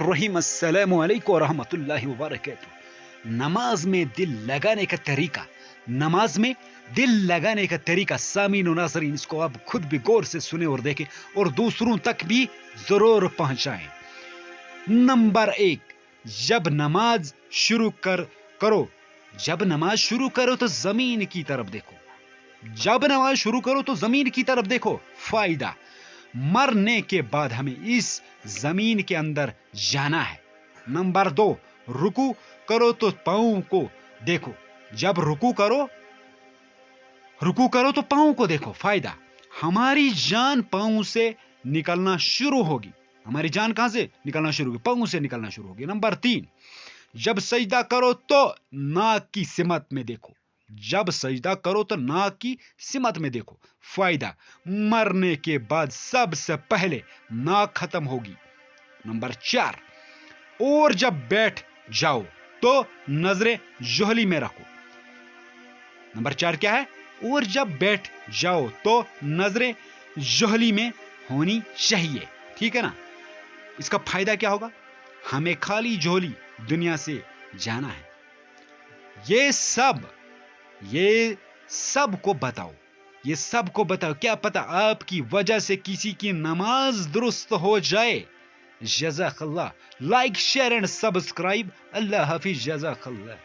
الرحیم السلام علیکم ورحمۃ اللہ وبرکاتہ۔ نماز میں دل لگانے کا طریقہ، نماز میں دل لگانے کا طریقہ سامعین و ناظرین، اس کو آپ خود بھی غور سے سنیں اور دیکھیں اور دوسروں تک بھی ضرور پہنچائیں۔ نمبر 1، جب نماز شروع کرو تو زمین کی طرف دیکھو۔ جب نماز شروع کرو تو زمین کی طرف دیکھو۔ فائدہ، مرنے کے بعد ہمیں اس زمین کے اندر جانا ہے۔ نمبر 2، رکوع کرو تو پاؤں کو دیکھو۔ جب رکوع کرو تو پاؤں کو دیکھو۔ فائدہ، ہماری جان پاؤں سے نکلنا شروع ہوگی۔ ہماری جان کہاں سے نکلنا شروع ہوگی؟ پاؤں سے نکلنا شروع ہوگی۔ نمبر 3، جب سجدہ کرو تو ناک کی سمت میں دیکھو۔ جب سجدہ کرو تو ناک کی سمت میں دیکھو۔ فائدہ، مرنے کے بعد سب سے پہلے ناک ختم ہوگی۔ نمبر 4، اور جب بیٹھ جاؤ تو نظریں جوہلی میں رکھو۔ نمبر 4 کیا ہے؟ اور جب بیٹھ جاؤ تو نظریں جوہلی میں ہونی چاہیے۔ ٹھیک ہے نا؟ اس کا فائدہ کیا ہوگا؟ ہمیں خالی جوہلی دنیا سے جانا ہے۔ یہ سب کو بتاؤ، کیا پتہ آپ کی وجہ سے کسی کی نماز درست ہو جائے۔ جزاک اللہ۔ Like, share and subscribe. اللہ حافظ، جزاک اللہ۔